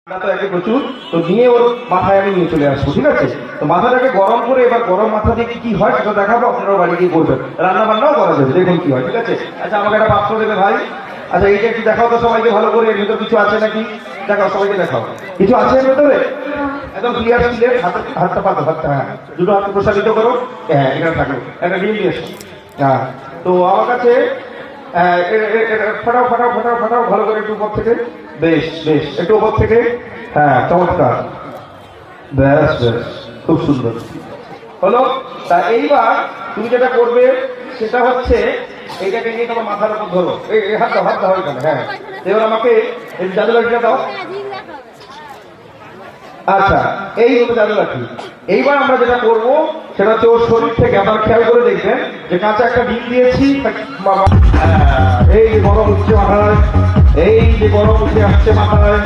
তো একে প্রচুর তো নিয়ে ওর মাথায় আমি নিয়ে চলে আসবো, ঠিক আছে? তো মাথাটাকে গরম করে এবার গরম মাথা দিয়ে কি হয় সেটা দেখাবো, আপনারাও বাড়ি গিয়ে করবেন, রান্না বান্নাও করা যাবে, দেখুন কি হয়, ঠিক আছে? আচ্ছা আমাকে একটা পাত্র দেবে ভাই। আচ্ছা এইটা একটু দেখাও তো সবাইকে ভালো করে, এর ভিতর কিছু আছে নাকি দেখাও, সবাইকে দেখাও কিছু আছে এর ভেতরে, একদম ক্লিয়ার ক্লিয়ার। হাতটা পাতো, হাতটা, হ্যাঁ দুটো হাত প্রসারিত করো, হ্যাঁ এখানে থাকলো একটা ডিম নিয়ে এসো। হ্যাঁ তো আমার কাছে ফাটাও ফাটাও ফাটাও ফাটাও ভালো করে একটু উপর থেকে, বেশ বেশ একটু উপর থেকে, হ্যাঁ চমৎকার, ব্যাস ব্যাস খুব সুন্দর হলো। তা এইবার তুমি যেটা করবে সেটা হচ্ছে এইটাকে নিয়ে তোমার মাথার উপর ধরো, এই হাত দাও, হাত দাও এখানে, হ্যাঁ এবার আমাকে এই জাদু লাঠিটা দাও। আচ্ছা এই হলো জাদু লাঠি। এইবার আমরা যেটা করবো সেটা হচ্ছে ওর শরীর থেকে আপনারা খেয়াল করে দেখবেন যে কাঁচা একটা ডিম দিয়েছি, এই যে গরম উঠছে মাথায়, এই যে গরম উঠে আসছে মাথায়,